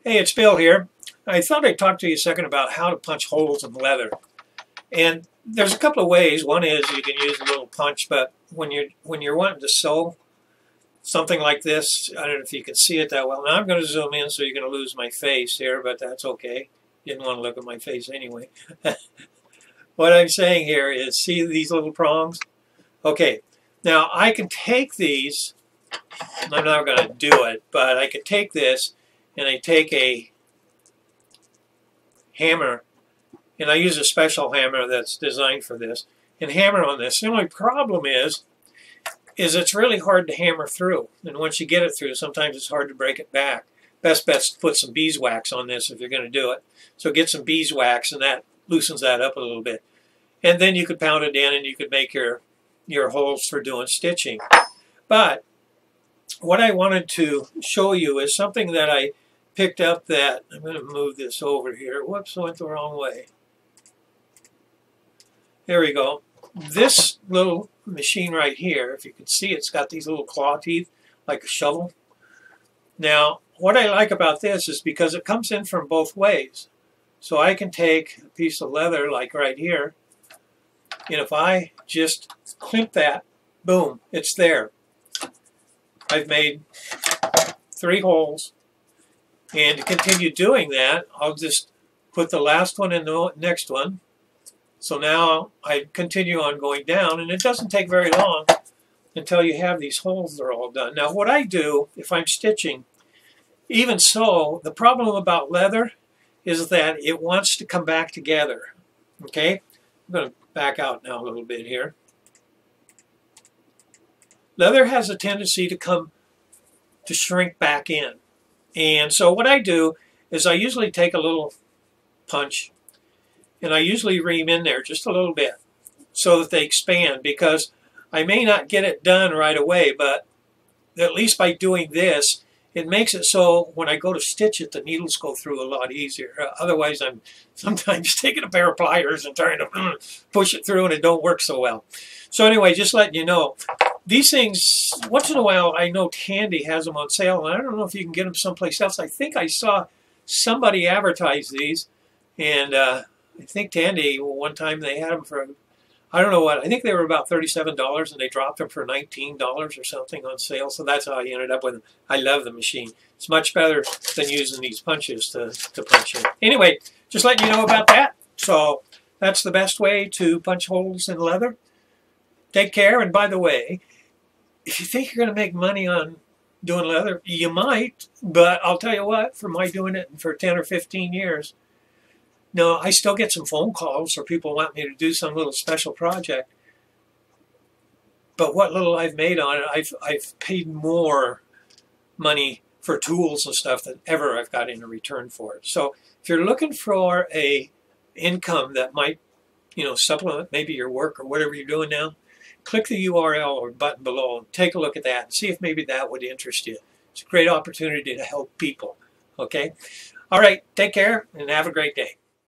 Hey, it's Bill here. I thought I'd talk to you a second about how to punch holes in leather. And there's a couple of ways. One is you can use a little punch, but when you're wanting to sew something like this, I don't know if you can see it that well. Now I'm going to zoom in, so you're going to lose my face here, but that's okay. Didn't want to look at my face anyway. What I'm saying here is, see these little prongs? Okay, now I can take these. I'm not going to do it, but I could take this, and I take a hammer, and I use a special hammer that's designed for this, and hammer on this. The only problem is it's really hard to hammer through, and once you get it through, sometimes it's hard to break it back. Best bet's to put some beeswax on this if you're going to do it. So get some beeswax, and that loosens that up a little bit. And then you could pound it in, and you could make your holes for doing stitching. But what I wanted to show you is something that I picked up that, I'm going to move this over here. Whoops, I went the wrong way. There we go. This little machine right here, if you can see, it's got these little claw teeth like a shovel. Now, what I like about this is because it comes in from both ways. So I can take a piece of leather like right here, and if I just crimp that, boom, it's there. I've made 3 holes. And to continue doing that, I'll just put the last one in the next one. So now I continue on going down, and it doesn't take very long until you have these holes that are all done. Now what I do, if I'm stitching, even so, the problem about leather is that it wants to come back together. Okay? I'm going to back out now a little bit here. Leather has a tendency to shrink back in. And so what I do is I usually take a little punch, and I usually ream in there just a little bit so that they expand, because I may not get it done right away, but at least by doing this, it makes it so when I go to stitch it, the needles go through a lot easier. Otherwise, I'm sometimes taking a pair of pliers and trying to push it through, and it don't work so well. So anyway, just letting you know, these things, once in a while, I know Tandy has them on sale, and I don't know if you can get them someplace else. I think I saw somebody advertise these, and I think Tandy, one time they had them for, I don't know what, I think they were about $37, and they dropped them for $19 or something on sale, so that's how I ended up with them. I love the machine. It's much better than using these punches to punch in. Anyway, just letting you know about that. So that's the best way to punch holes in leather. Take care, and by the way, if you think you're going to make money on doing leather, you might, but I'll tell you what, from my doing it for 10 or 15 years, no, I still get some phone calls or people want me to do some little special project. But what little I've made on it, I've paid more money for tools and stuff than ever I've got in return for it. So if you're looking for a income that might, supplement maybe your work or whatever you're doing now, click the URL or button below and take a look at that and see if maybe that would interest you. It's a great opportunity to help people. Okay? All right, take care and have a great day.